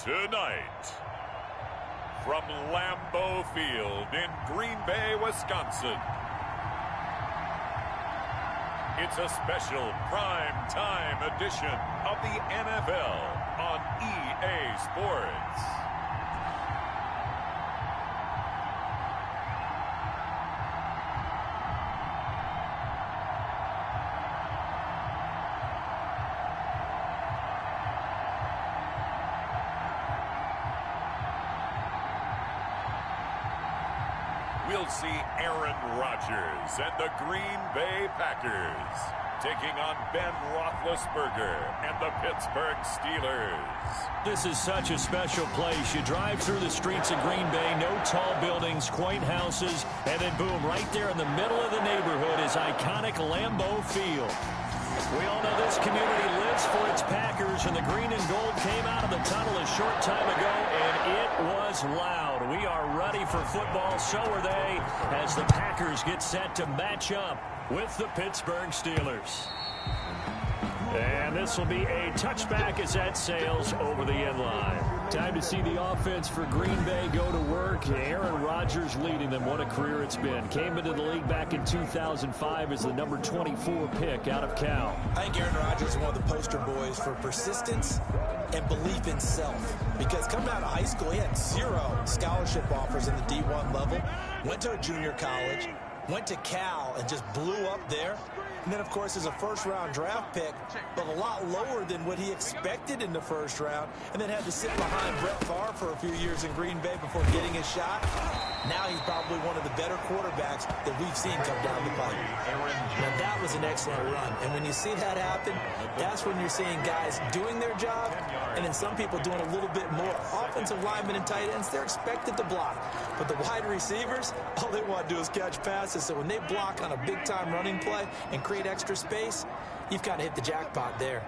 Tonight, from Lambeau Field in Green Bay, Wisconsin, it's a special prime time edition of the NFL on EA Sports. We'll see Aaron Rodgers and the Green Bay Packers taking on Ben Roethlisberger and the Pittsburgh Steelers. This is such a special place. You drive through the streets of Green Bay, no tall buildings, quaint houses, and then boom, right there in the middle of the neighborhood is iconic Lambeau Field. We all know this community lives for its Packers, and the green and gold came out of the tunnel a short time ago, and it was loud. We are ready for football, so are they, as the Packers get set to match up with the Pittsburgh Steelers. And this will be a touchback as that sails over the end line. Time to see the offense for Green Bay go to work. Aaron Rodgers leading them. What a career it's been. Came into the league back in 2005 as the number 24 pick out of Cal. I think Aaron Rodgers is one of the poster boys for persistence and belief in self. Because coming out of high school, he had 0 scholarship offers in the D1 level. Went to a junior college. Went to Cal and just blew up there. And then, of course, as a first-round draft pick, but a lot lower than what he expected in the first round, and then had to sit behind Brett Favre for a few years in Green Bay before getting his shot. Now he's probably one of the better quarterbacks that we've seen come down the pipe. Now, that was an excellent run. And when you see that happen, that's when you're seeing guys doing their job, and then some people doing a little bit more. Offensive linemen and tight ends, they're expected to block. But the wide receivers, all they want to do is catch passes. So when they block on a big-time running play and create extra space, you've kind of hit the jackpot there.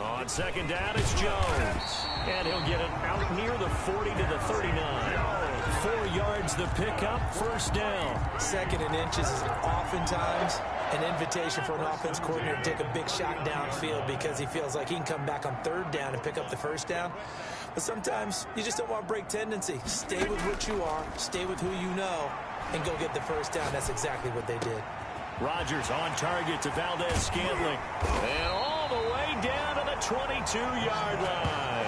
On second down, it's Jones. And he'll get it out near the 40 to the 39. 4 yards the pickup, first down. 2nd and inches is oftentimes an invitation for an offense coordinator to take a big shot downfield because he feels like he can come back on 3rd down and pick up the first down. But sometimes you just don't want to break tendency. Stay with what you are, stay with who you know, and go get the first down. That's exactly what they did. Rodgers on target to Valdez-Scantling. And all the way down to the 22-yard line.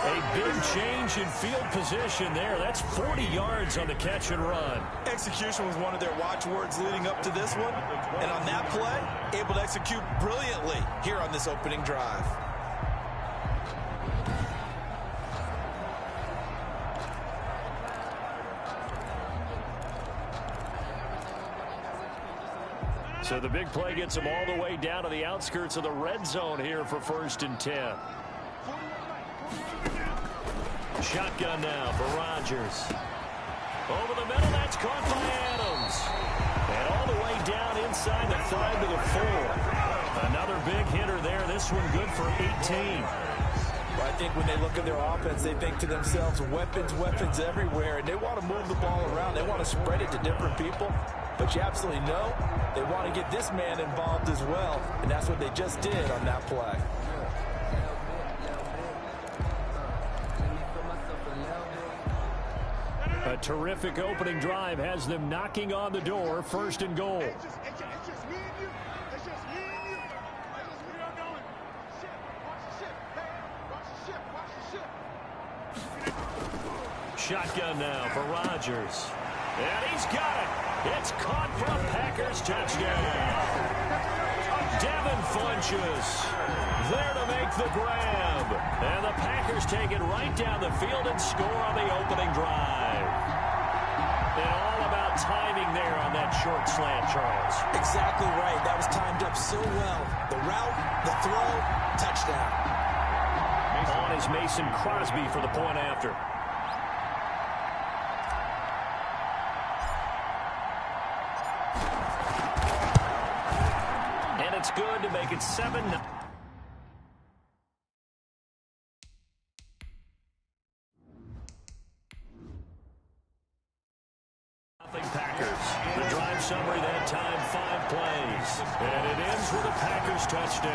A big change in field position there. That's 40 yards on the catch and run. Execution was one of their watchwords leading up to this one. And on that play, able to execute brilliantly here on this opening drive. So the big play gets him all the way down to the outskirts of the red zone here for 1st and 10. Shotgun now for Rodgers. Over the middle, that's caught by Adams. And all the way down inside the 5 to the 4. Another big hitter there. This one good for 18. I think when they look at their offense, they think to themselves, weapons, weapons everywhere. And they want to move the ball around. They want to spread it to different people. But you absolutely know they want to get this man involved as well. And that's what they just did on that play. A terrific opening drive has them knocking on the door, 1st and goal. Shotgun now for Rodgers. And he's got it. It's caught for a Packers touchdown. Devin Funchess there to make the grab. And the Packers take it right down the field and score on the opening drive. And all about timing there on that short slant, Charles. Exactly right. That was timed up so well. The route, the throw, touchdown. On is Mason Crosby for the point after. And it's good to make it 7-0. Packers. The drive summary that time, 5 plays. And it ends with a Packers touchdown.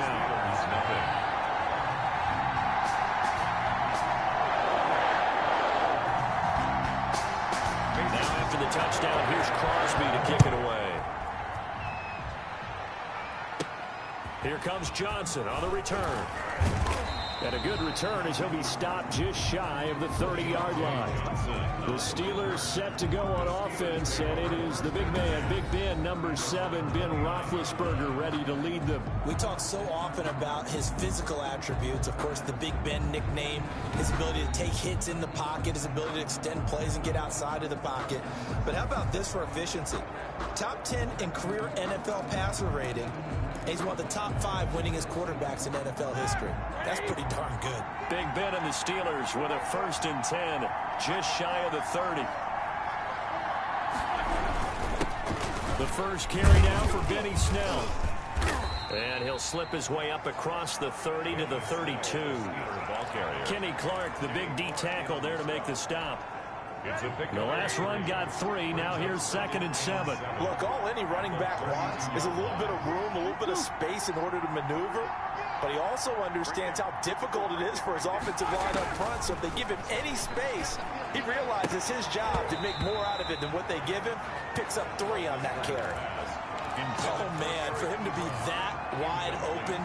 Now after the touchdown, here's Crosby to kick it away. Here comes Johnson on the return. And a good return as he'll be stopped just shy of the 30-yard line. The Steelers set to go on offense, and it is the big man, Big Ben, number 7, Ben Roethlisberger, ready to lead them. We talk so often about his physical attributes. Of course, the Big Ben nickname, his ability to take hits in the pocket, his ability to extend plays and get outside of the pocket. But how about this for efficiency? Top 10 in career NFL passer rating. He's one of the top 5 winningest quarterbacks in NFL history. That's pretty darn good. Big Ben and the Steelers with a 1st and 10, just shy of the 30. The first carry now for Benny Snell. And he'll slip his way up across the 30 to the 32. Kenny Clark, the big D tackle there to make the stop. The last run got 3. Now here's 2nd and 7. Look, all any running back wants is a little bit of room, a little bit of space in order to maneuver. But he also understands how difficult it is for his offensive line up front. So if they give him any space, he realizes his job to make more out of it than what they give him. Picks up 3 on that carry. Oh, man, for him to be that wide open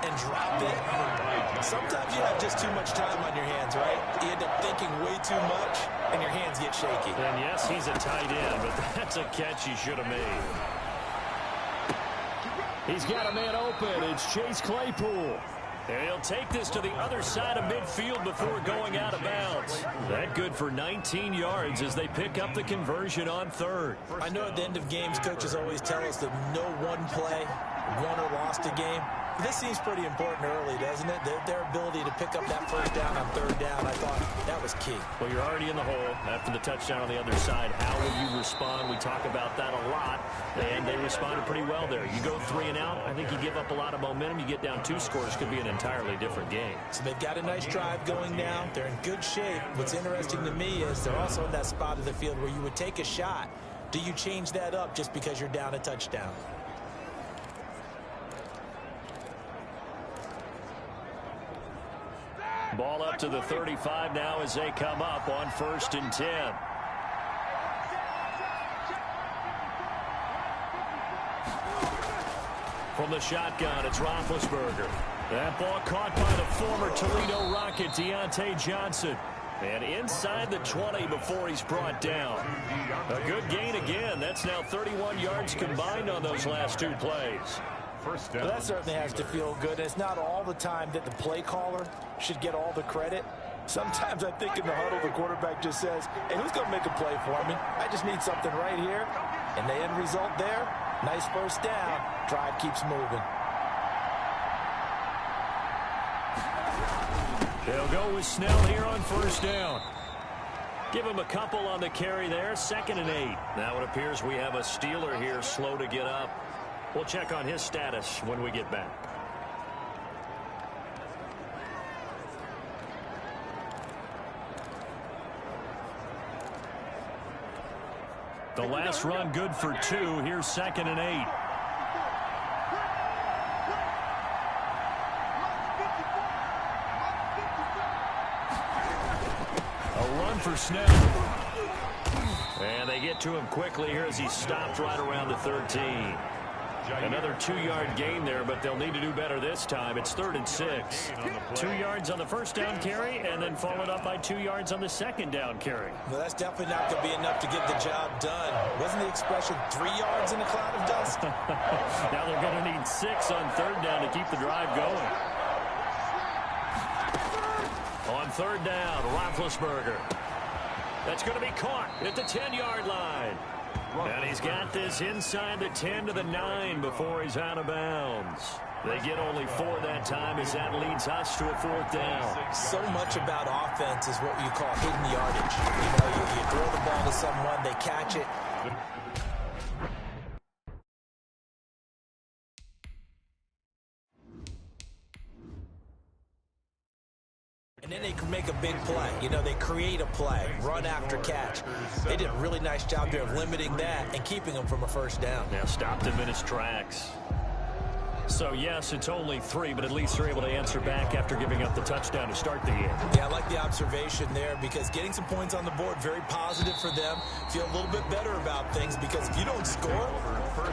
and drop it. Sometimes you have just too much time on your hands, right? You end up thinking way too much, and your hands get shaky. And yes, he's a tight end, but that's a catch he should have made. He's got a man open. It's Chase Claypool. And he'll take this to the other side of midfield before going out of bounds. That good for 19 yards as they pick up the conversion on 3rd. I know at the end of games, coaches always tell us that no one play won or lost a game. This seems pretty important early, doesn't it? Their ability to pick up that 1st down on 3rd down, I thought that was key. Well, you're already in the hole after the touchdown on the other side. How will you respond? We talk about that a lot, and they responded pretty well there. You go 3 and out, I think you give up a lot of momentum. You get down 2 scores, could be an entirely different game. So they've got a nice drive going now. They're in good shape. What's interesting to me is they're also in that spot of the field where you would take a shot. Do you change that up just because you're down a touchdown? Ball up to the 35 now as they come up on 1st and 10. From the shotgun, it's Roethlisberger. That ball caught by the former Toledo Rocket, Deontay Johnson. And inside the 20 before he's brought down. A good gain again. That's now 31 yards combined on those last 2 plays. Well, that certainly has to feel good. It's not all the time that the play caller should get all the credit. Sometimes I think in the huddle, the quarterback just says, hey, who's going to make a play for me? I just need something right here. And the end result there, nice 1st down. Drive keeps moving. They'll go with Snell here on 1st down. Give him a couple on the carry there. 2nd and 8. Now it appears we have a Steeler here slow to get up. We'll check on his status when we get back. The last run good for 2. Here's 2nd and 8. A run for Snell. And they get to him quickly here as he stopped right around the 13. Another 2-yard gain there, but they'll need to do better this time. It's 3rd and 6. 2 yards on the 1st down carry, and then followed up by 2 yards on the 2nd down carry. Well, that's definitely not going to be enough to get the job done. Wasn't the expression 3 yards in a cloud of dust? Now they're going to need 6 on 3rd down to keep the drive going. On 3rd down, Roethlisberger. That's going to be caught at the 10-yard line. And he's got this inside the 10 to the 9 before he's out of bounds. They get only 4 that time as that leads us to a 4th down. So much about offense is what you call hidden yardage. You know, you throw the ball to someone, they catch it. And And then they can make a big play. You know, they create a play, run after catch. They did a really nice job there of limiting that and keeping them from a first down. Now stopped him in his tracks. So, yes, it's only 3, but at least they're able to answer back after giving up the touchdown to start the game. Yeah, I like the observation there because getting some points on the board, very positive for them. Feel a little bit better about things because if you don't score,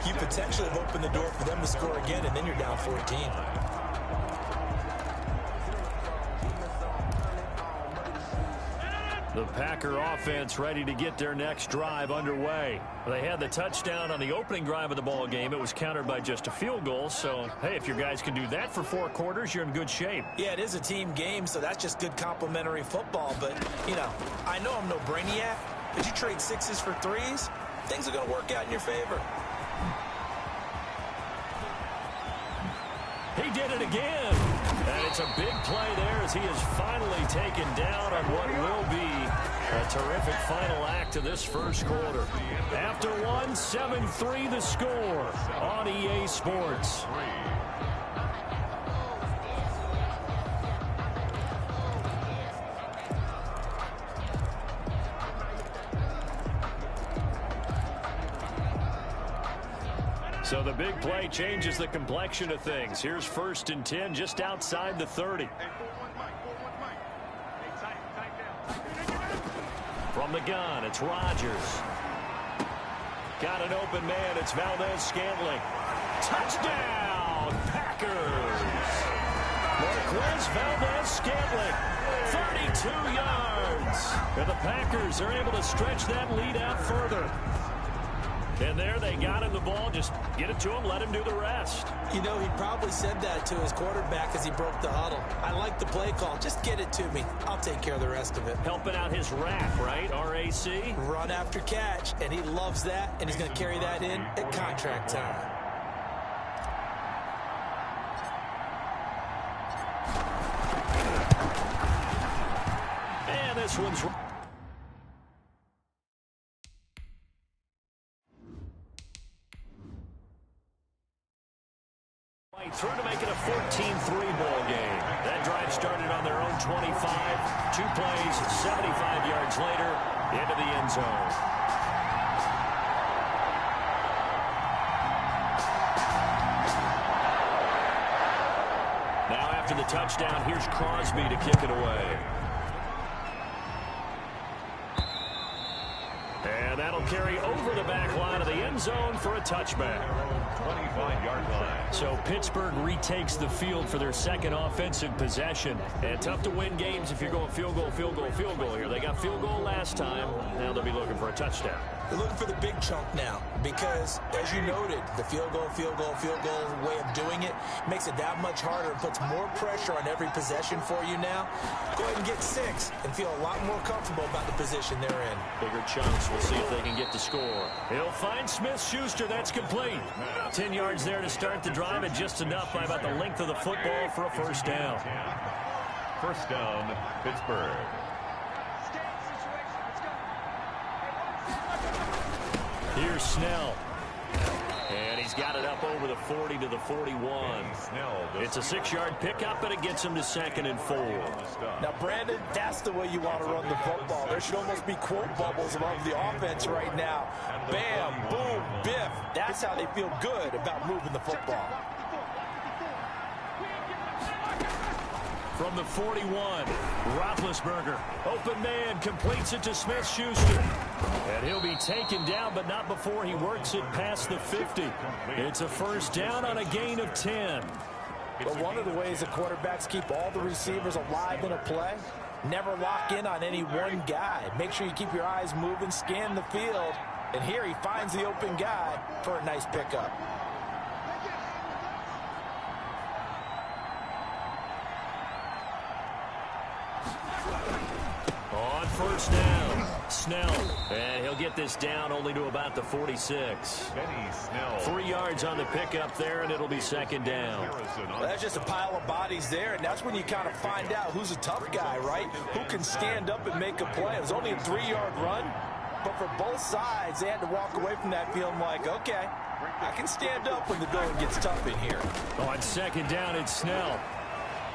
you potentially have opened the door for them to score again, and then you're down 14. The Packer offense ready to get their next drive underway. They had the touchdown on the opening drive of the ball game. It was countered by just a field goal. So, hey, if your guys can do that for 4 quarters, you're in good shape. Yeah, it is a team game, so that's just good complimentary football. But, you know, I know I'm no brainiac, but you trade 6s for 3s, things are going to work out in your favor. He did it again. And it's a big play there as he is finally taken down on what will be a terrific final act of this first quarter. After 1, 7-3 the score on EA Sports. So the big play changes the complexion of things. Here's 1st and 10 just outside the 30. From the gun, it's Rodgers. Got an open man. It's Valdez-Scantling. Touchdown, Packers. Marquez Valdez-Scantling, 32 yards. And the Packers are able to stretch that lead out further. And there they got him the ball. Just get it to him, let him do the rest. You know, he probably said that to his quarterback as he broke the huddle. I like the play call. Just get it to me. I'll take care of the rest of it. Helping out his RAC, right? R-A-C? Run after catch, and he loves that, and he's going to carry that in at contract time. And this one's... through to make it a 14-3 ball game. That drive started on their own 25. 2 plays, 75 yards later, into the end zone. Now after the touchdown, here's Crosby to kick it away. And that'll carry over the back line of the end zone for a touchback. 25-yard line. So Pittsburgh retakes the field for their second offensive possession. And tough to win games if you're going field goal, field goal, field goal here. They got field goal last time. Now they'll be looking for a touchdown. They're looking for the big chunk now because, as you noted, the field goal way of doing it makes it that much harder and puts more pressure on every possession for you now. Go ahead and get 6 and feel a lot more comfortable about the position they're in. Bigger chunks. We'll see if they can get to score. He'll find Smith-Schuster. That's complete. 10 yards there to start the drive and just enough by about the length of the football for a first down. First down, Pittsburgh. Here's Snell. And he's got it up over the 40 to the 41. It's a 6-yard pickup, and it gets him to 2nd and 4. Now, Brandon, that's the way you want to run the football. There should almost be quote bubbles above the offense right now. Bam, boom, biff. That's how they feel good about moving the football. From the 41, Roethlisberger. Open man, completes it to Smith-Schuster. And he'll be taken down, but not before he works it past the 50. It's a first down on a gain of 10. But one of the ways the quarterbacks keep all the receivers alive in a play, never lock in on any one guy. Make sure you keep your eyes moving, scan the field. And here he finds the open guy for a nice pickup. On first down, Snell. And he'll get this down only to about the 46. 3 yards on the pickup there, and it'll be 2nd down. Well, that's just a pile of bodies there, and that's when you kind of find out who's a tough guy, right? Who can stand up and make a play. It was only a 3-yard run, but for both sides, they had to walk away from that feeling like, okay, I can stand up when the going gets tough in here. On 2nd down, it's Snell.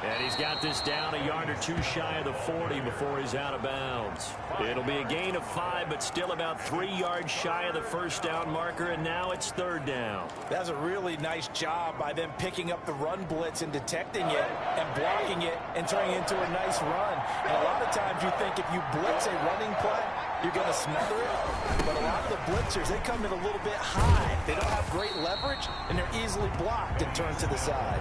And he's got this down a yard or two shy of the 40 before he's out of bounds. It'll be a gain of 5, but still about 3 yards shy of the first down marker, and now it's third down. That's a really nice job by them picking up the run blitz and detecting it and blocking it and turning it into a nice run. And a lot of times you think if you blitz a running play, you're going to smother it. But a lot of the blitzers, they come in a little bit high. They don't have great leverage, and they're easily blocked and turned to the side.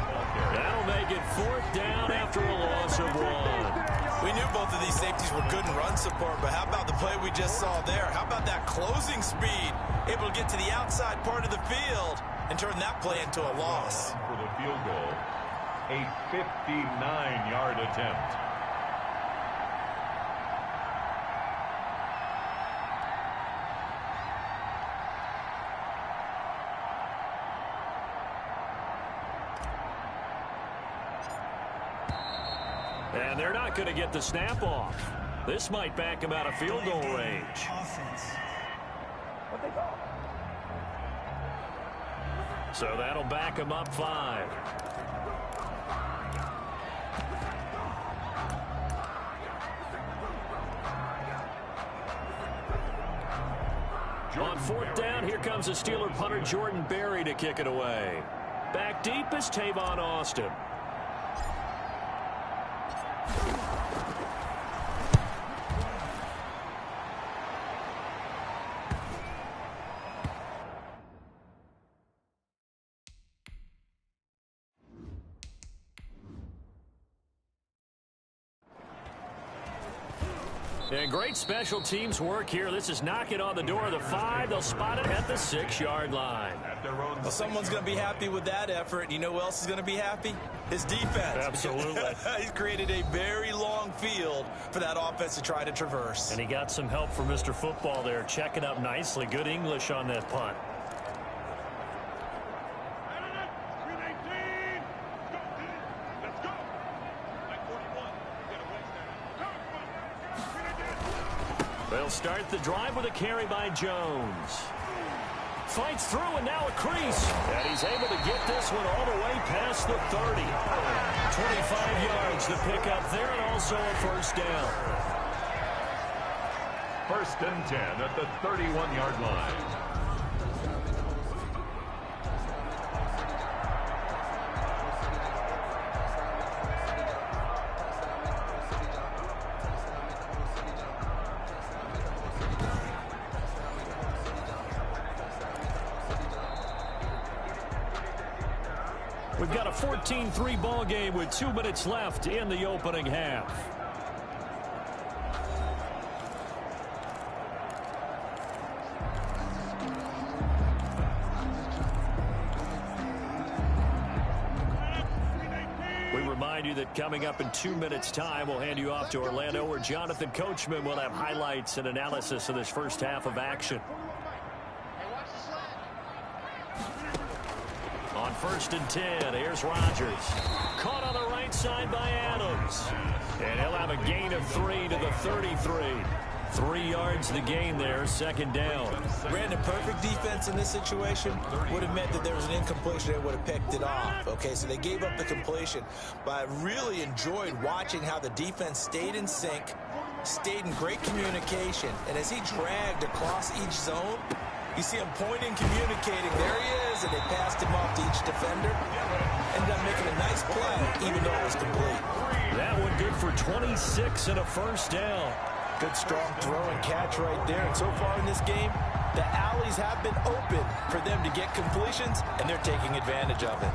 That'll make it fourth down after a loss of 1. We knew both of these safeties were good in run support, but how about the play we just saw there? How about that closing speed? Able to get to the outside part of the field and turn that play into a loss. For the field goal, a 59-yard attempt. And they're not going to get the snap off. This might back him out of field goal range. So that'll back him up 5. On fourth down, here comes the Steeler punter Jordan Berry to kick it away. Back deep is Tavon Austin. And great special teams work here. This is knocking on the door of the 5. They'll spot it at the 6-yard line. Well, someone's going to be happy with that effort. You know who else is going to be happy? His defense. Absolutely. He's created a very long field for that offense to try to traverse. And he got some help from Mr. Football there, checking up nicely. Good English on that punt. They'll start the drive with a carry by Jones. Fights through and now a crease. And he's able to get this one all the way past the 30. 25 yards to pick up there and also a first down. 1st and 10 at the 31-yard line. We've got a 14-3 ball game with 2 minutes left in the opening half. We remind you that coming up in 2 minutes' time, we'll hand you off to Orlando, where Jonathan Coachman will have highlights and analysis of this first half of action. On 1st and 10, here's Rodgers. Caught on the right side by Adams. And he'll have a gain of 3 to the 33. 3 yards the gain there, 2nd down. Brandon, perfect defense in this situation would have meant that there was an incompletion. They would have picked it off. Okay, so they gave up the completion. But I really enjoyed watching how the defense stayed in sync, stayed in great communication. And as he dragged across each zone, you see him pointing, communicating. There he is, and they passed him off to each defender. Ended up making a nice play, even though it was complete. That one good for 26 and a first down. Good strong throw and catch right there. And so far in this game, the alleys have been open for them to get completions, and they're taking advantage of it.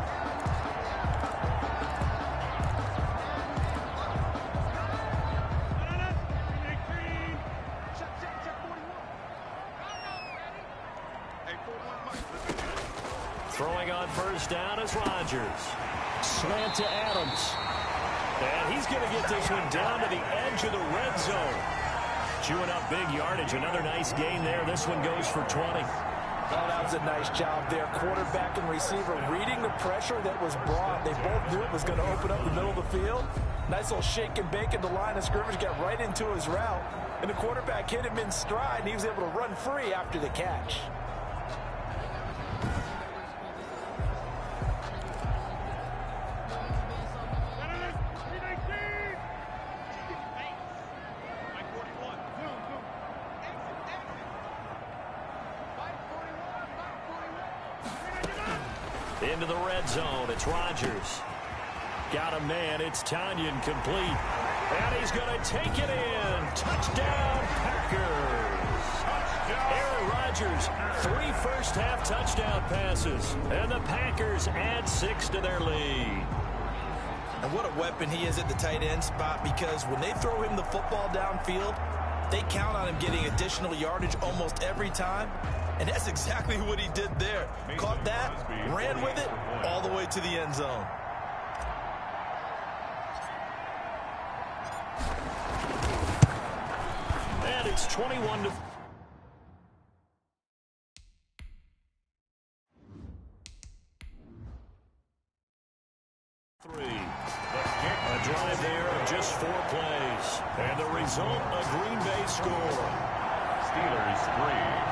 Throwing on first down is Rodgers. Slant to Adams. And he's going to get this one down to the edge of the red zone. Chewing up big yardage. Another nice gain there. This one goes for 20. Oh, that was a nice job there. Quarterback and receiver reading the pressure that was brought. They both knew it was going to open up the middle of the field. Nice little shake and bake at the line of scrimmage. Got right into his route. And the quarterback hit him in stride, and he was able to run free after the catch. Into the red zone. It's Rodgers. Got a man. It's Tanyan complete. And he's going to take it in. Touchdown, Packers. Aaron Rodgers, 3 first-half touchdown passes. And the Packers add 6 to their lead. And what a weapon he is at the tight end spot, because when they throw him the football downfield, they count on him getting additional yardage almost every time. And that's exactly what he did there. Caught that, ran with it, all the way to the end zone. And it's 21-3. A drive there of just 4 plays. And the result, a Green Bay score. Steelers 3.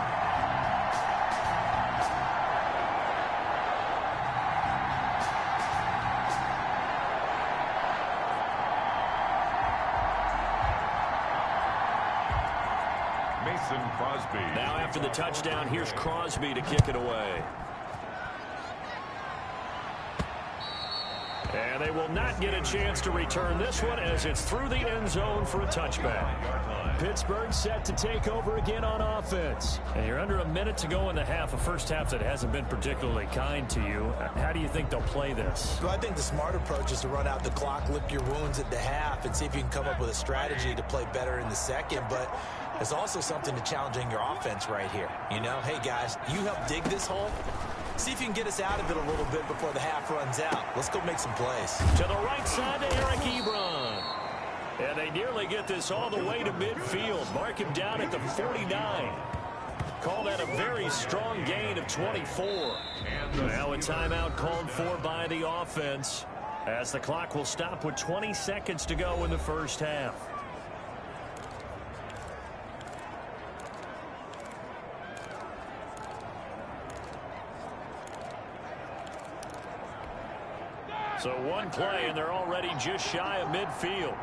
Crosby. Now after the touchdown, here's Crosby to kick it away. And they will not get a chance to return this one as it's through the end zone for a touchback. Pittsburgh set to take over again on offense. And you're under a minute to go in the half, a first half that hasn't been particularly kind to you. How do you think they'll play this? Well, I think the smart approach is to run out the clock, lick your wounds at the half, and see if you can come up with a strategy to play better in the second. But there's also something to challenging your offense right here. You know, hey, guys, you help dig this hole. See if you can get us out of it a little bit before the half runs out. Let's go make some plays. To the right side to Eric Ebron. And they nearly get this all the way to midfield. Mark him down at the 49. Call that a very strong gain of 24. Now a timeout called for by the offense, as the clock will stop with 20 seconds to go in the first half. So one play, and they're already just shy of midfield.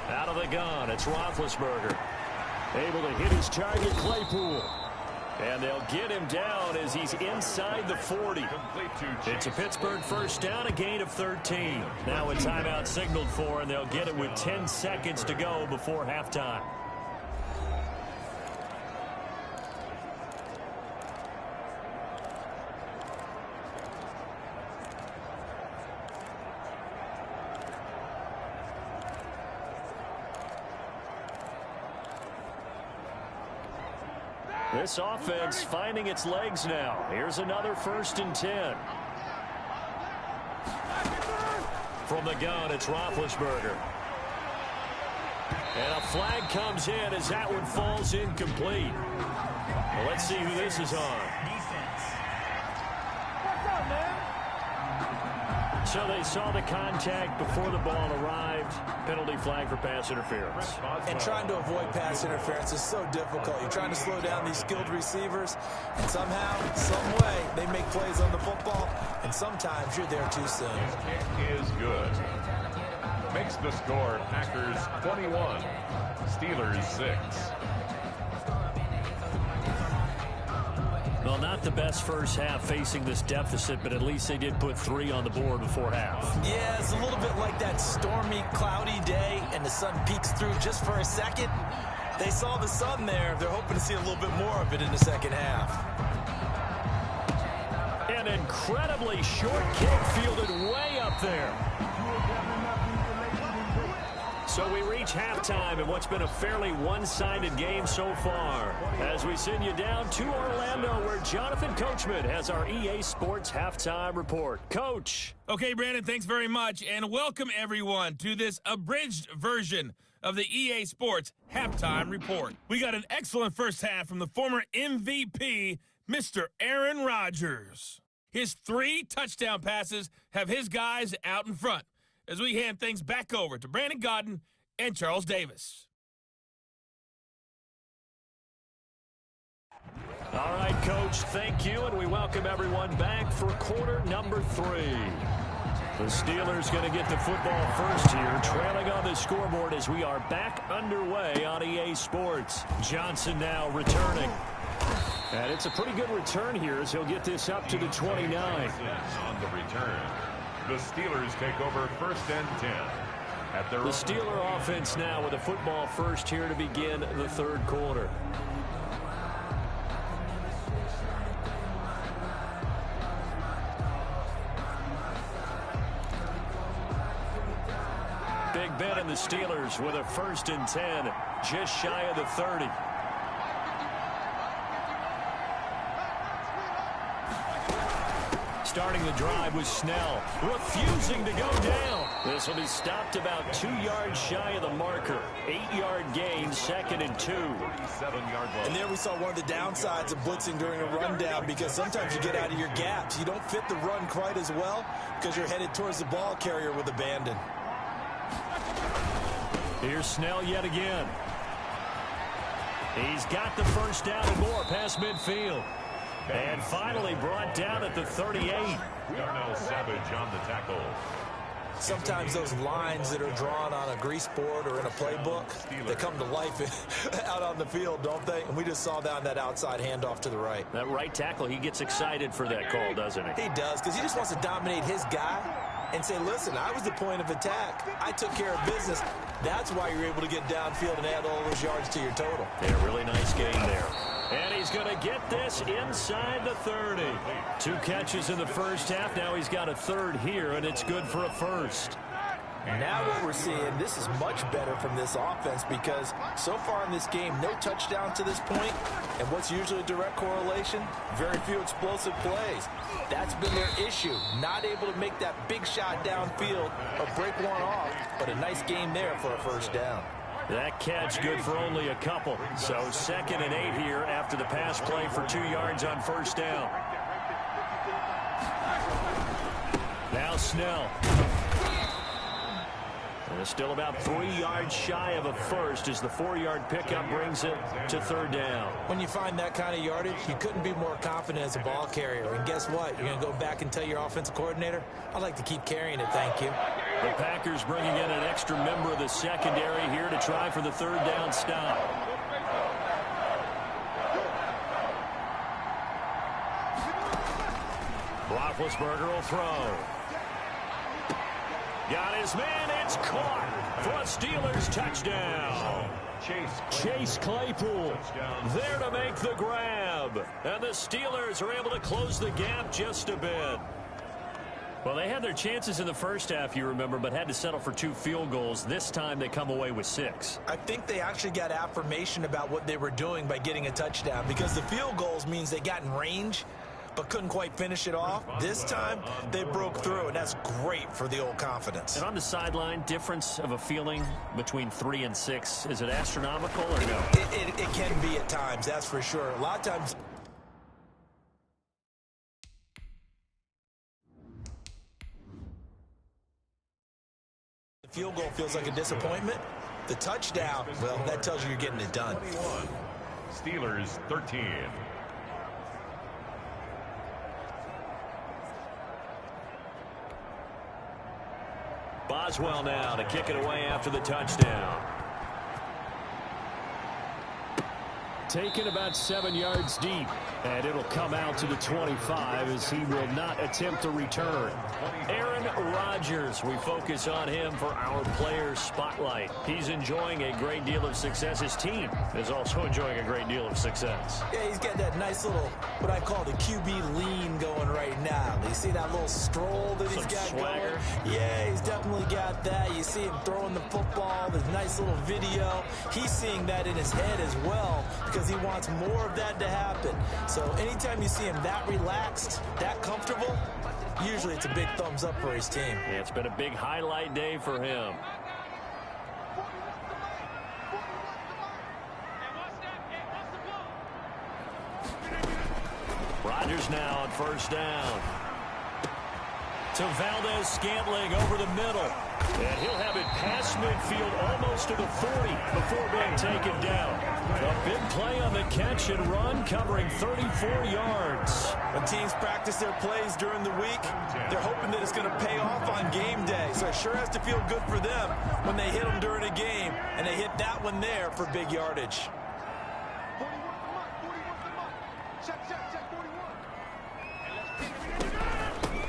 Out of the gun, it's Roethlisberger. Able to hit his target, Claypool. And they'll get him down as he's inside the 40. It's a Pittsburgh first down, a gain of 13. Now a timeout signaled for, and they'll get it with 10 seconds to go before halftime. This offense finding its legs now. Here's another 1st and 10. From the gun, it's Roethlisberger. And a flag comes in as that one falls incomplete. Well, let's see who this is on. So they saw the contact before the ball arrived. Penalty flag for pass interference. And trying to avoid pass interference is so difficult. You're trying to slow down these skilled receivers, and somehow, some way, they make plays on the football, and sometimes you're there too soon. Kick is good. Makes the score Packers 21, Steelers 6. Well, not the best first half facing this deficit, but at least they did put 3 on the board before half. Yeah, it's a little bit like that stormy, cloudy day, and the sun peeks through just for a second. They saw the sun there. They're hoping to see a little bit more of it in the second half. An incredibly short kick fielded way up there. So we reach halftime in what's been a fairly one-sided game so far, as we send you down to Orlando, where Jonathan Coachman has our EA Sports Halftime Report. Coach. Okay, Brandon, thanks very much, and welcome everyone to this abridged version of the EA Sports Halftime Report. We got an excellent first half from the former MVP, Mr. Aaron Rodgers. His 3 touchdown passes have his guys out in front, as we hand things back over to Brandon Godden and Charles Davis. All right, Coach, thank you, and we welcome everyone back for quarter number 3. The Steelers going to get the football first here, trailing on the scoreboard as we are back underway on EA Sports. Johnson now returning. And it's a pretty good return here as he'll get this up to the 29. On the return, the Steelers take over 1st and 10. The Steeler offense now with a football first here to begin the third quarter. Big Ben and the Steelers with a 1st and 10, just shy of the 30. Starting the drive was Snell, refusing to go down. This will be stopped about 2 yards shy of the marker. 8-yard gain, 2nd and 2. 47-yard line. And there we saw one of the downsides of blitzing during a rundown, because sometimes you get out of your gaps. You don't fit the run quite as well because you're headed towards the ball carrier with abandon. Here's Snell yet again. He's got the first down and more past midfield. And finally brought down at the 38. Darnell Savage on the tackle. Sometimes those lines that are drawn on a grease board or in a playbook, they come to life out on the field, don't they? And we just saw that on that outside handoff to the right. That right tackle, he gets excited for that call, doesn't he? He does, because he just wants to dominate his guy and say, listen, I was the point of attack. I took care of business. That's why you're able to get downfield and add all those yards to your total. Yeah, really nice game there. And he's going to get this inside the 30. 2 catches in the first half. Now he's got a 3rd here, and it's good for a 1st. Now what we're seeing, this is much better from this offense, because so far in this game, no touchdown to this point. And what's usually a direct correlation? Very few explosive plays. That's been their issue. Not able to make that big shot downfield or break one off, but a nice game there for a 1st down. That catch good for only a couple. So 2nd and 8 here after the pass play for 2 yards on 1st down. Now Snell. And still about 3 yards shy of a 1st as the 4-yard pickup brings it to 3rd down. When you find that kind of yardage, you couldn't be more confident as a ball carrier. And guess what? You're going to go back and tell your offensive coordinator, I'd like to keep carrying it, thank you. The Packers bringing in an extra member of the secondary here to try for the 3rd down stop. Roethlisberger will throw. Got his man, it's caught for a Steelers touchdown. Chase Claypool there to make the grab. And the Steelers are able to close the gap just a bit. Well, they had their chances in the first half, you remember, but had to settle for 2 field goals. This time they come away with 6. I think they actually got affirmation about what they were doing by getting a touchdown, because the field goals means they got in range but couldn't quite finish it off. This time, they broke through, and that's great for the old confidence. And on the sideline, difference of a feeling between 3 and 6, is it astronomical or no? It can be at times, that's for sure. A lot of times, the field goal feels like a disappointment. The touchdown, well, that tells you you're getting it done. 21. Steelers 13. Boswell now to kick it away after the touchdown. Taken about 7 yards deep, and it'll come out to the 25 as he will not attempt a return. Aaron Rodgers, we focus on him for our player spotlight. He's enjoying a great deal of success. His team is also enjoying a great deal of success. Yeah, he's got that nice little, what I call the QB lean going right now. You see that little stroll that he's got swagger going? Yeah, he's definitely got that. You see him throwing the football, the nice little video. He's seeing that in his head as well, because he wants more of that to happen. So anytime you see him that relaxed, that comfortable, usually it's a big thumbs up for his team. Yeah, it's been a big highlight day for him. Rodgers now on 1st down. To Valdez Scantling over the middle. And he'll have it past across midfield almost to the 40 before being taken down. A big play on the catch and run, covering 34 yards. When teams practice their plays during the week, they're hoping that it's going to pay off on game day. So it sure has to feel good for them when they hit them during a game, and they hit that one there for big yardage.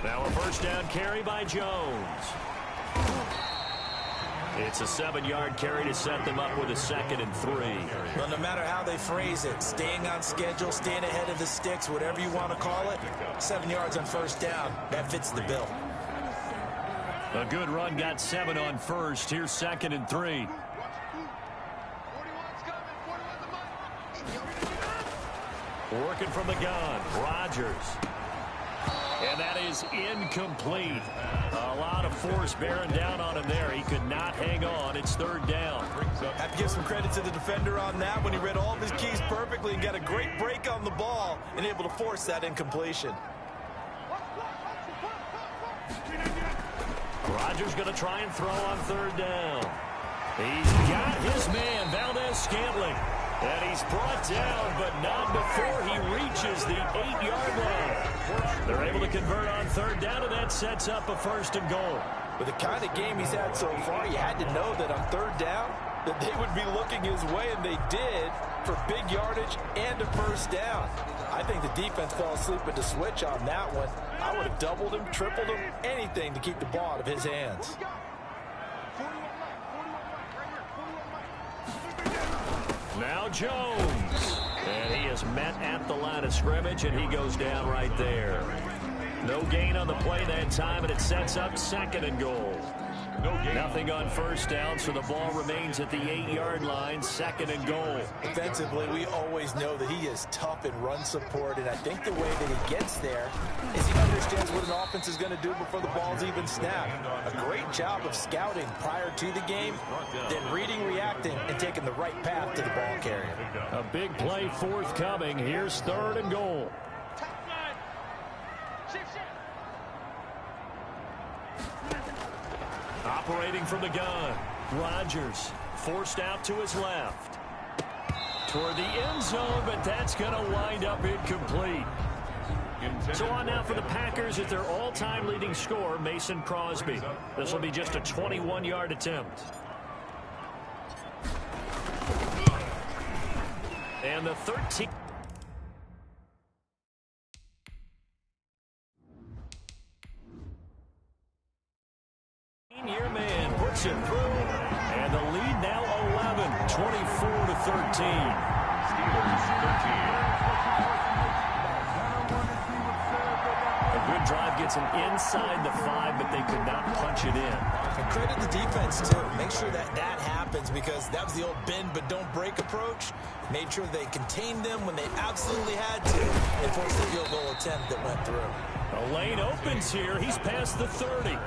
Now a first down carry by Jones. It's a 7-yard carry to set them up with a 2nd and 3. Well, no matter how they phrase it, staying on schedule, staying ahead of the sticks, whatever you want to call it, 7 yards on first down, that fits the bill. A good run got 7 on first. Here's 2nd and 3. Working from the gun, Rodgers. And that is incomplete. A lot of force bearing down on him there. He could not hang on. It's 3rd down. Have to give some credit to the defender on that when he read all of his keys perfectly and got a great break on the ball and able to force that incompletion. Rodgers going to try and throw on 3rd down. He's got his man, Valdez-Scantling. And he's brought down, but not before he reaches the 8-yard line. They're able to convert on 3rd down, and that sets up a 1st and goal. With the kind of game he's had so far, you had to know that on 3rd down, that they would be looking his way, and they did, for big yardage and a 1st down. I think the defense fell asleep at the switch on that one. I would have doubled him, tripled him, anything to keep the ball out of his hands. Now Jones. And he is met at the line of scrimmage, and he goes down right there. No gain on the play that time, and it sets up 2nd and goal. Nothing on 1st down, so the ball remains at the 8-yard line, 2nd and goal. Defensively, we always know that he is tough in run support, and I think the way that he gets there is he understands what an offense is going to do before the ball's even snapped. A great job of scouting prior to the game, then reading, reacting, and taking the right path to the ball carrier. A big play forthcoming. Here's 3rd and goal. Operating from the gun, Rodgers forced out to his left. Toward the end zone, but that's going to wind up incomplete. So on now for the Packers at their all-time leading scorer, Mason Crosby. This will be just a 21-yard attempt. And the 13th. Your man puts it through, and the lead now 11, 24-13. Steelers 13. A good drive gets them inside the 5, but they could not punch it in. And credit the defense, too. Make sure that that happens, because that was the old bend but don't break approach. Made sure they contained them when they absolutely had to, and forced the field goal attempt that went through. A lane opens here. He's past the 30.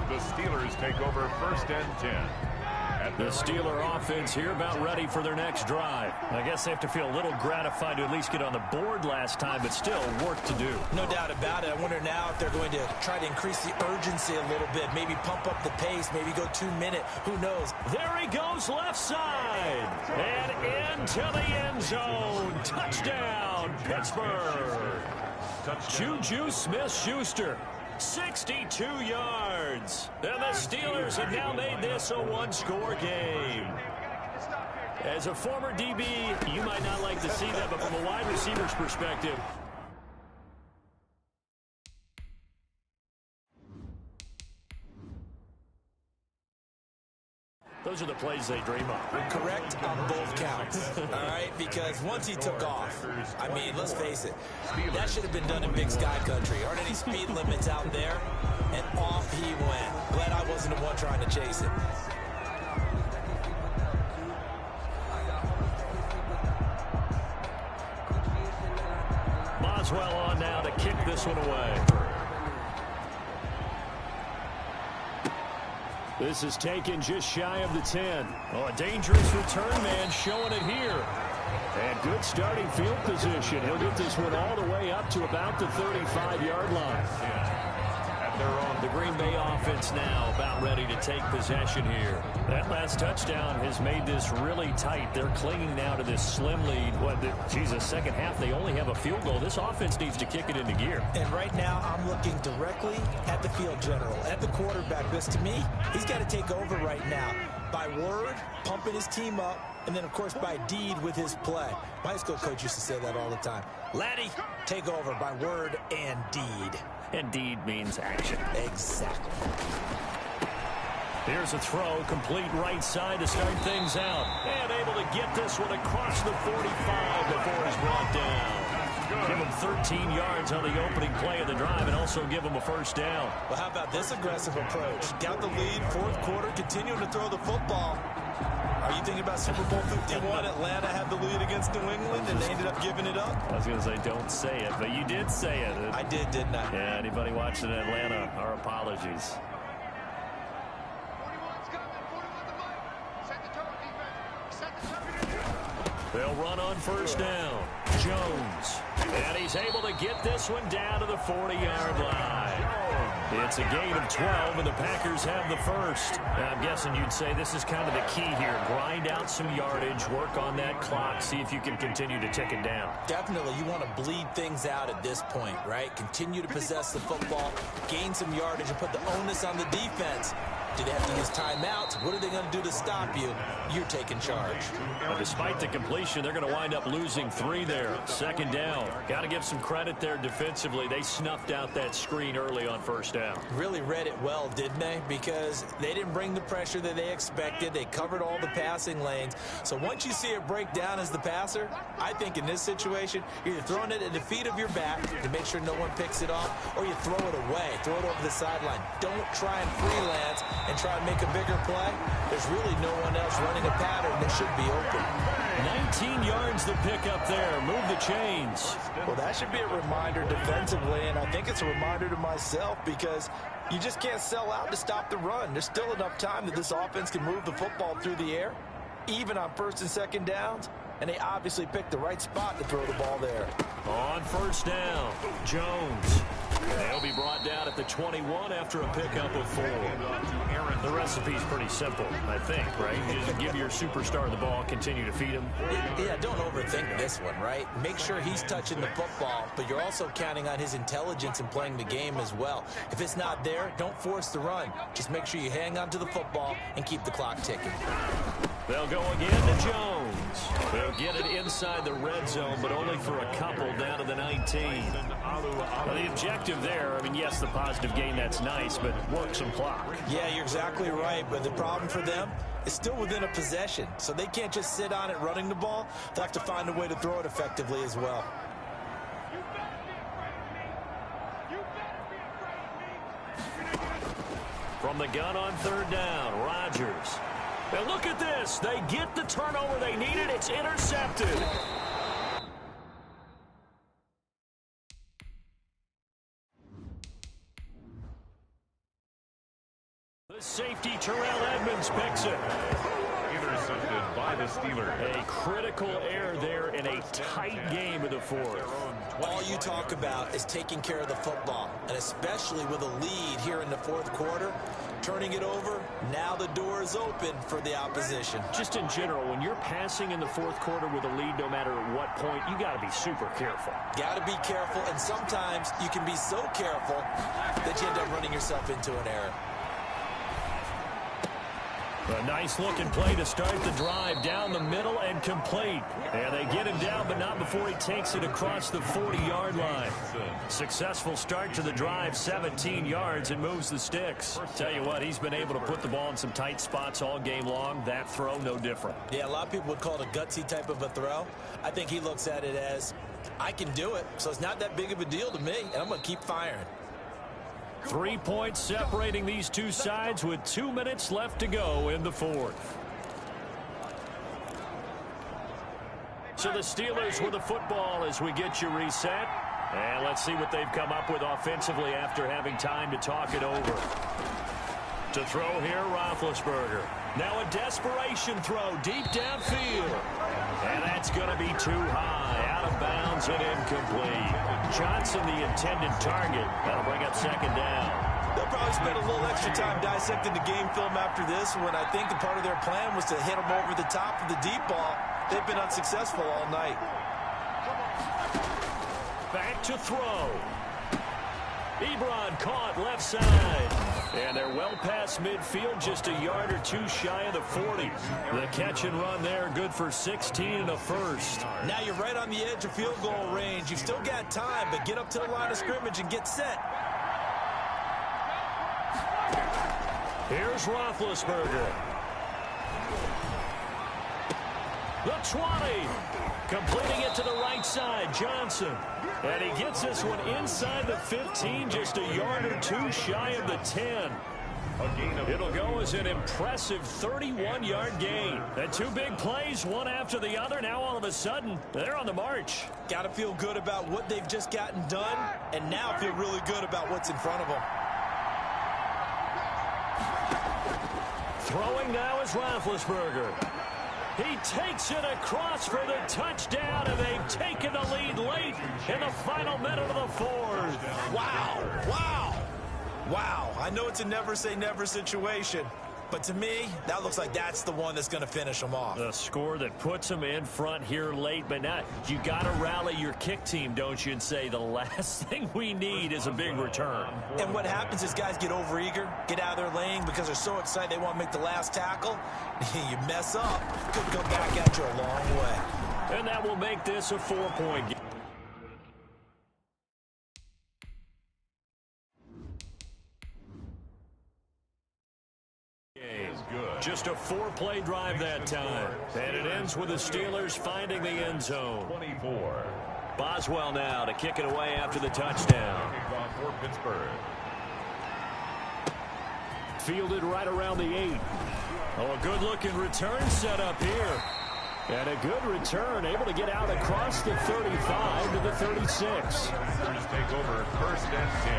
The Steelers take over 1st and 10. The Steeler offense here about ready for their next drive. I guess they have to feel a little gratified to at least get on the board last time, but still work to do. No doubt about it. I wonder now if they're going to try to increase the urgency a little bit, maybe pump up the pace, maybe go 2-minute. Who knows? There he goes left side. And into the end zone. Touchdown, Pittsburgh. Juju Smith-Schuster. 62 yards. And the Steelers have now made this a 1-score game. As a former DB, you might not like to see that, but from a wide receiver's perspective, those are the plays they dream of. Correct on both counts, all right? Because once he took off, I mean, let's face it, that should have been done in Big Sky Country. Aren't any speed limits out there? And off he went. Glad I wasn't the one trying to chase it. Boswell on now to kick this one away. This is taken just shy of the 10. Oh, a dangerous return man showing it here. And good starting field position. He'll get this one all the way up to about the 35-yard line. At their own The Green Bay offense now about ready to take possession here. That last touchdown has made this really tight. They're clinging now to this slim lead. Second half, they only have a field goal. This offense needs to kick it into gear. And right now, I'm looking directly at the field general, at the quarterback, because to me, he's got to take over right now. By word, pumping his team up, and then, of course, by deed with his play. My high school coach used to say that all the time. Laddie, take over by word and deed. And deed means action. Exactly. Here's a throw, complete right side to start things out. And able to get this one across the 45 before he's brought down. Give him 13 yards on the opening play of the drive and also give him a first down. Well, how about this aggressive approach? Got the lead, fourth quarter, continuing to throw the football. Are you thinking about Super Bowl 51? Atlanta had the lead against New England, and they ended up giving it up? I was going to say, don't say it, but you did say it. I did, didn't I? Yeah, anybody watching Atlanta, our apologies. They'll run on first down. Jones. And he's able to get this one down to the 40-yard line. It's a gain of 12, and the Packers have the first. Now, I'm guessing you'd say this is kind of the key here. Grind out some yardage, work on that clock, see if you can continue to tick it down. Definitely. You want to bleed things out at this point, right? Continue to possess the football, gain some yardage, and put the onus on the defense. Do they have to use timeouts? What are they going to do to stop you? You're taking charge. Well, despite the completion, they're going to wind up losing 3 there. Second down. Got to give some credit there defensively. They snuffed out that screen early on first down. Really read it well, didn't they? Because they didn't bring the pressure that they expected. They covered all the passing lanes. So once you see it break down as the passer, I think in this situation, you're either throwing it at the feet of your back to make sure no one picks it off, or you throw it away, throw it over the sideline. Don't try and freelance and try and make a bigger play. There's really no one else running a pattern that should be open. 19 yards to pick up there. Move the chains. Well, that should be a reminder defensively, and I think it's a reminder to myself because you just can't sell out to stop the run. There's still enough time that this offense can move the football through the air, even on first and second downs, and they obviously picked the right spot to throw the ball there. On first down, Jones. They'll be brought down at the 21 after a pickup of 4. The recipe's pretty simple, I think, right? You just give your superstar the ball, continue to feed him. Yeah, don't overthink this one, right? Make sure he's touching the football, but you're also counting on his intelligence in playing the game as well. If it's not there, don't force the run. Just make sure you hang on to the football and keep the clock ticking. They'll go again to Jones. They'll get it inside the red zone, but only for a couple down to the 19. Well, the objective there, I mean, yes, the positive gain, that's nice, but work some clock. Yeah, you're exactly right, but the problem for them is still within a possession, so they can't just sit on it running the ball. They'll have to find a way to throw it effectively as well. From the gun on third down, Rodgers. Now look at this. They get the turnover they needed. It's intercepted. The safety, Terrell Edmonds, picks it. Intercepted by the Steelers. A critical error there in a tight game of the fourth. All you talk about is taking care of the football, and especially with a lead here in the fourth quarter, turning it over, now the door is open for the opposition. Just in general, when you're passing in the fourth quarter with a lead, no matter at what point, you got to be super careful. Got to be careful, and sometimes you can be so careful that you end up running yourself into an error. A nice-looking play to start the drive down the middle and complete. And they get him down, but not before he takes it across the 40-yard line. Successful start to the drive, 17 yards, and moves the sticks. Tell you what, he's been able to put the ball in some tight spots all game long. That throw, no different. Yeah, a lot of people would call it a gutsy type of a throw. I think he looks at it as, I can do it, so it's not that big of a deal to me, and I'm going to keep firing. 3 points separating these two sides with 2 minutes left to go in the fourth. So the Steelers with the football as we get you reset. And let's see what they've come up with offensively after having time to talk it over. To throw here, Roethlisberger. Now a desperation throw deep downfield. And that's going to be too high. Out of bounds and incomplete. Johnson, the intended target. That'll bring up second down. They'll probably spend a little extra time dissecting the game film after this, when I think the part of their plan was to hit them over the top of the deep ball. They've been unsuccessful all night. Back to throw. Ebron caught left side. And they're well past midfield, just a yard or two shy of the 40. The catch and run there, good for 16 and a first. Now you're right on the edge of field goal range. You've still got time, but get up to the line of scrimmage and get set. Here's Roethlisberger. The 20. Completing it to the right side, Johnson. And he gets this one inside the 15, just a yard or two shy of the 10. It'll go as an impressive 31-yard gain. And two big plays, one after the other. Now all of a sudden, they're on the march. Got to feel good about what they've just gotten done, and now feel really good about what's in front of them. Throwing now is Roethlisberger. He takes it across for the touchdown, and they've taken the lead late in the final minute of the fourth. Wow, wow, wow. I know it's a never-say-never situation, but to me, that looks like that's the one that's going to finish them off. The score that puts them in front here late, but now you got to rally your kick team, don't you, and say the last thing we need is a big return. And what happens is guys get overeager, get out of their lane because they're so excited they want to make the last tackle. You mess up, could come back at you a long way. And that will make this a 4-point game. Just a 4-play drive that time. And it ends with the Steelers finding the end zone. 24. Boswell now to kick it away after the touchdown. For Pittsburgh. Fielded right around the 8. Oh, a good-looking return set up here. And a good return, able to get out across the 35 to the 36. Steelers take over 1st and 10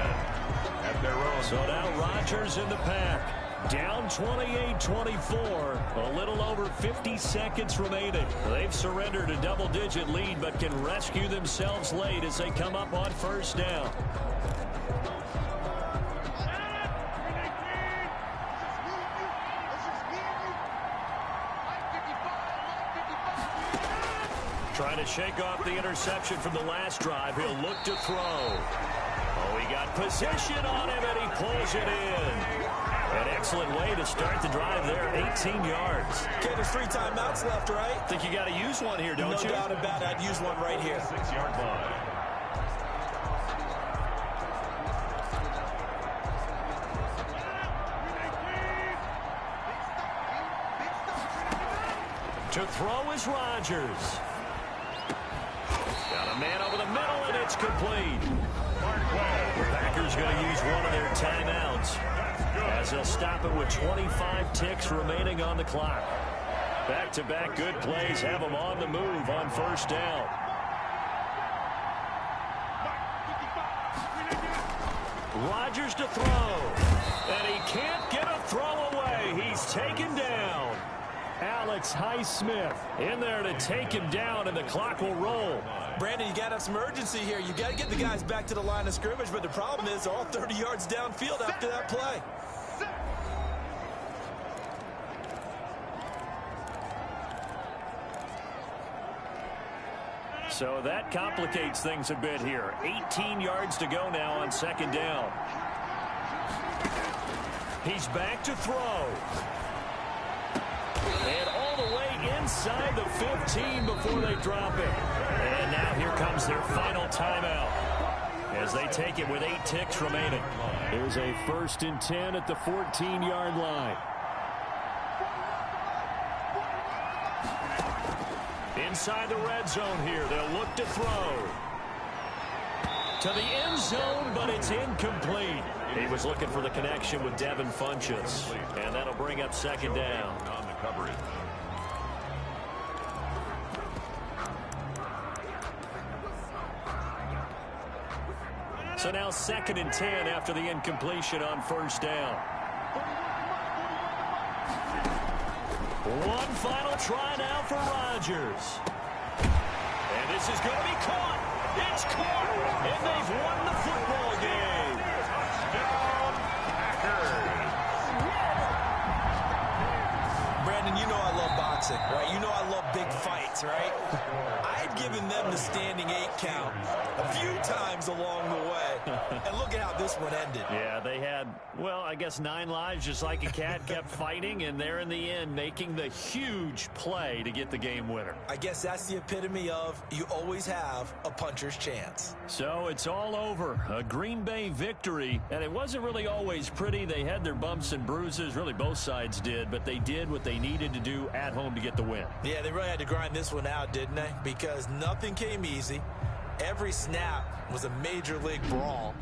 at their own. So now Rodgers in the pack. Down 28-24, a little over 50 seconds remaining. They've surrendered a double-digit lead, but can rescue themselves late as they come up on 1st down. Trying to shake off the interception from the last drive. He'll look to throw. Oh, he got position on him, and he pulls it in. An excellent way to start the drive there, 18 yards. Okay, there's 3 timeouts left, right? Think you got to use one here, don't you? No doubt about it. I'd use one right here. 6-yard line. To throw is Rodgers. Got a man over the middle, and it's complete. The Packers going to use one of their timeouts as they'll stop it with 25 ticks remaining on the clock. Back-to-back good plays have them on the move on 1st down. Rodgers to throw, and he can't get a throw away. He's taken down. Alex Highsmith in there to take him down, and the clock will roll. Brandon, you got to have some urgency here. You got to get the guys back to the line of scrimmage, but the problem is they're all 30 yards downfield after that play. So that complicates things a bit here. 18 yards to go now on 2nd down. He's back to throw. And all the way inside the 15 before they drop it. And now here comes their final timeout as they take it with 8 ticks remaining. Here's a 1st and 10 at the 14-yard line. Inside the red zone here. They'll look to throw. To the end zone, but it's incomplete. He was looking for the connection with Devin Funchess. And that'll bring up 2nd down. On the coverage. So now 2nd and 10 after the incompletion on 1st down. One final try now for Rodgers. And this is going to be caught. It's caught. And they've won the football game. Brendan, you know I love boxing, right? You know I love big fights, right? I had given them the standing 8 count a few times along the way. And look at how this one ended. Yeah, they had, well, I guess 9 lives, just like a cat, kept fighting, and they're in the end making the huge play to get the game winner. I guess that's the epitome of you always have a puncher's chance. So it's all over. A Green Bay victory, and it wasn't really always pretty. They had their bumps and bruises. Really, both sides did, but they did what they needed to do at home to get the win. Yeah, they really had to grind this one out, didn't they? Because nothing came easy. Every snap was a major league brawl.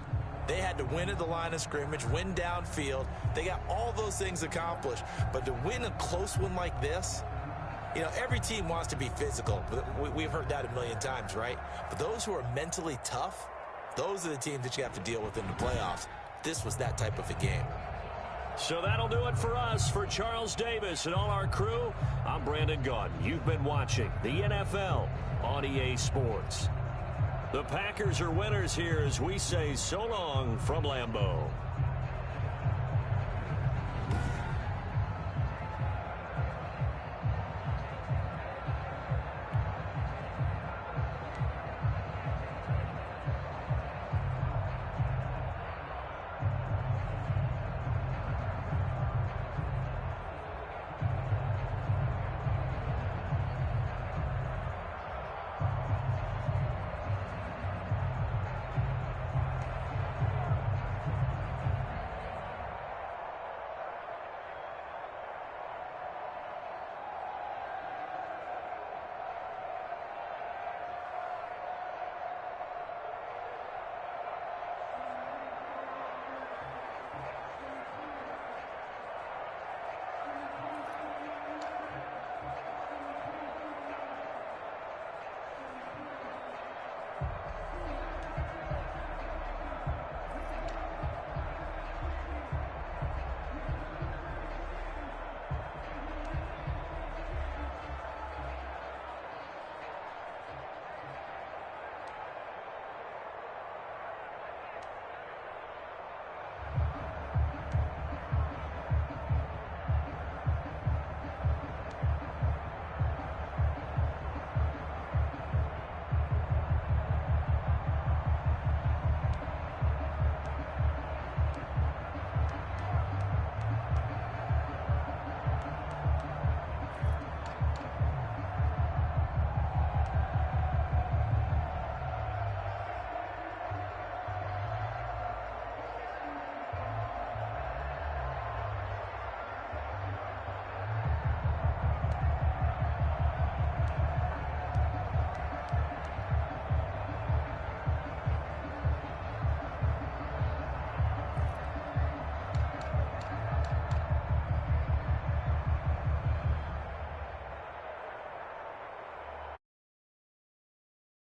They had to win at the line of scrimmage, win downfield. They got all those things accomplished. But to win a close one like this, you know, every team wants to be physical. We've heard that a million times, right? But those who are mentally tough, those are the teams that you have to deal with in the playoffs. This was that type of a game. So that'll do it for us. For Charles Davis and all our crew, I'm Brandon Gaudin. You've been watching the NFL on EA Sports. The Packers are winners here as we say so long from Lambeau.